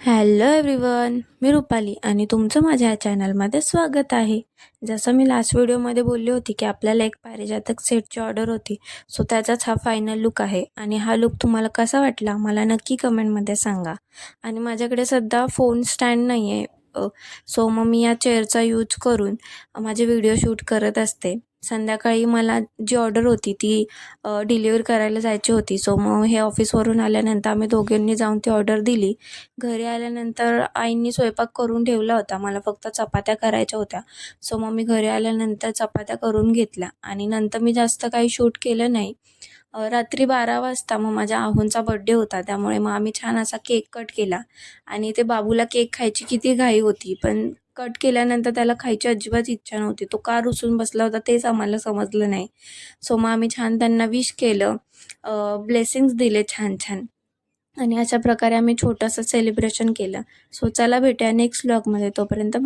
Hello everyone, मी रुपाली आणि तुमचं माझ्या चॅनलमध्ये स्वागत आहे. जसं मी लास्ट व्हिडिओमध्ये बोलली होती की आपल्याला एक पारिजातक सेटची ऑर्डर होती. सो त्याचाच हा फायनल लुक आहे आणि हा लुक तुम्हाला कसा वाटला मला नक्की कमेंटमध्ये सांगा. आणि माझ्याकडे सध्या फोन स्टँड नाही आहे, सो मग मी या चेअरचा यूज करून माझे व्हिडिओ शूट करत असते. संध्याकाळी मला जी ऑर्डर होती ती डिलिव्हर करायला जायची होती. सो मग हे ऑफिसवरून आल्यानंतर आम्ही दोघांनी जाऊन ती ऑर्डर दिली. घरी आल्यानंतर आईंनी स्वयंपाक करून ठेवला होता. मला फक्त चपात्या करायच्या होत्या. सो मग मी घरी आल्यानंतर चपात्या करून घेतल्या आणि नंतर मी जास्त काही शूट केलं नाही. रात्री 12 वाजता मग माझ्या आहोंचा बर्थडे होता, त्यामुळे मग आम्ही छान असा केक कट केला आणि ते बाबूला केक खायची किती घाई होती, पण कट केल्यानंतर त्याला खायची अजिबात इच्छा नव्हती. तो का रुसून बसला होता तेच आम्हाला समजलं नाही. सो मग आम्ही छान त्यांना विश केलं, ब्लेसिंग्स दिले छान छान आणि अशा प्रकारे आम्ही छोटंसं सेलिब्रेशन केलं. सो चला भेटूया नेक्स्ट व्लॉगमध्ये. तोपर्यंत